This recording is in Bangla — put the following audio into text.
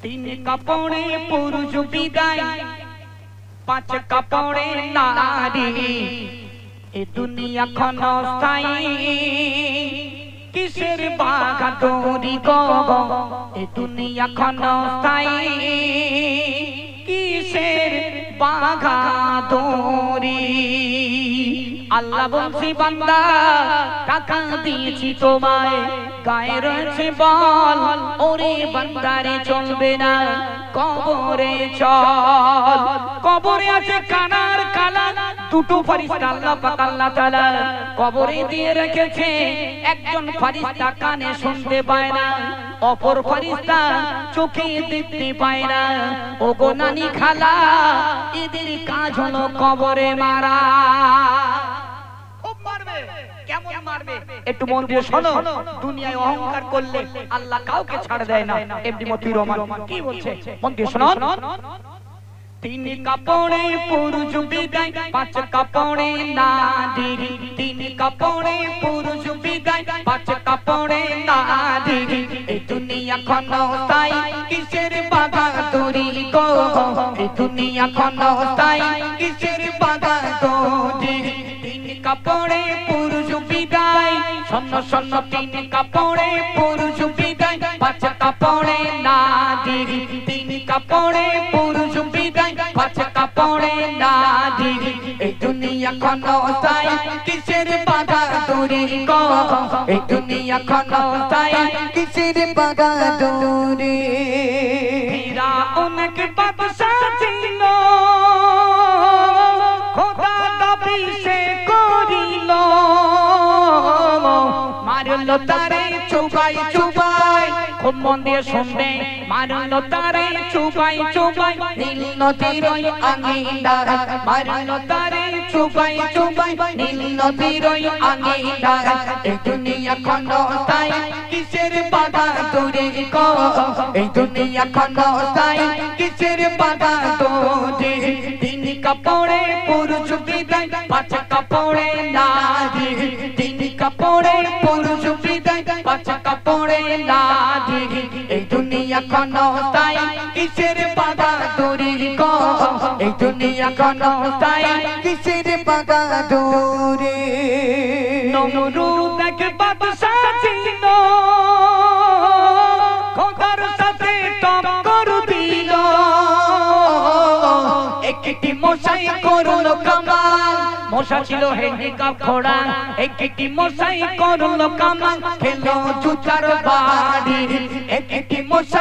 তিন কাপড়ে পুরুষ বিদায়, পাঁচ কাপড়ে নারী। এ দুনিয়া ক্ষণস্থায়ী, কিসের বাহাদুরি গো? এ দুনিয়া ক্ষণস্থায়ী, কিসের বাহাদুরি? আল্লাহ বলছি বান্দা টাকা দিয়েছি তোমায়, গায়ে রয়েছে বল, ওরে বান্দারে চলবে না কবরে চল। কবরে আছে কানার কালা দুটো ফেরেশতা, আল্লাহ পাক আল্লাহ তাআলা কবরে দিয়ে রেখেছে। একজন ফেরেশতা কানে শুনতে পায় না, অপর ফেরেশতা চোখে দেখতে পায় না। ওগো নানি খালা, এদের কাজ হলো কবরে মারা। কেমন মারবে একটু মন দিয়ে শোনো। দুনিয়ায় অহংকার করলে আল্লাহ কাউকে ছাড় দেয় না। এমডি মতিউর রহমান কি বলছে মন দিয়ে শোনো। তিন কাপড়ে পুরুষ বিদায়, পাঁচ কাপড়ে নারী। তিন কাপড়ে পুরুষ বিদায়, পাঁচ কাপড়ে নারী। এই দুনিয়া ক্ষণস্থায়ী, কিসের বাহাদুরি গো? এই দুনিয়া ক্ষণস্থায়ী, কিসের বাহাদুরি? তিন কাপড়ে পুরুষ বিদায়, শূন্য শূন্য। তিন কাপড়ে পুরুষ বিদায়, পাঁচ কাপড়ে নারী। তিন কাপড়ে পুরুষ বিদায়, পাঁচ কাপড়ে নারী। এই দুনিয়া ক্ষণস্থায়ী, কিসের বাহাদুরি গো? এই দুনিয়া ক্ষণস্থায়ী, কিসের বাহাদুরি? ফিরআউন কে বাদশা ছিল, খোদা দাবি সে করিল, মারলো তারে চুবাই চুবাই। খুব মন দিয়ে শুনবে, মারলো তারে চুবাই চুবাই। নীল নদীর ওই আঙিনায়, মারলো তারে চুবাই চুবাই। নীল নদীর ওই আঙিনায়। এই দুনিয়া ক্ষণস্থায়ী, কিসের বাহাদুরি গো? এই দুনিয়া ক্ষণস্থায়ী, কিসের বাহাদুরি? তিন কাপড়ে পুরুষ বিদায়, পাঁচ কাপড়ে নারী। তিন কাপড়ে পুরুষ বিদায়, পাঁচ কাপড়ে নারী। এই দুনিয়া ক্ষণস্থায়ী, কিসের বাহাদুরি গো? এই দুনিয়া ক্ষণস্থায়ী, কিসের বাহাদুরি? নমরুদ এক বাদশা ছিল, খোদার সাথে টক্কর দিল। একটি মশাই করলো কামাল, মশা ছিল হ্যান্ডিক্যাপ ঘোড়া। একটি মশাই করলো কামাল, খেলো জুতার বাড়ি। একটি মশাই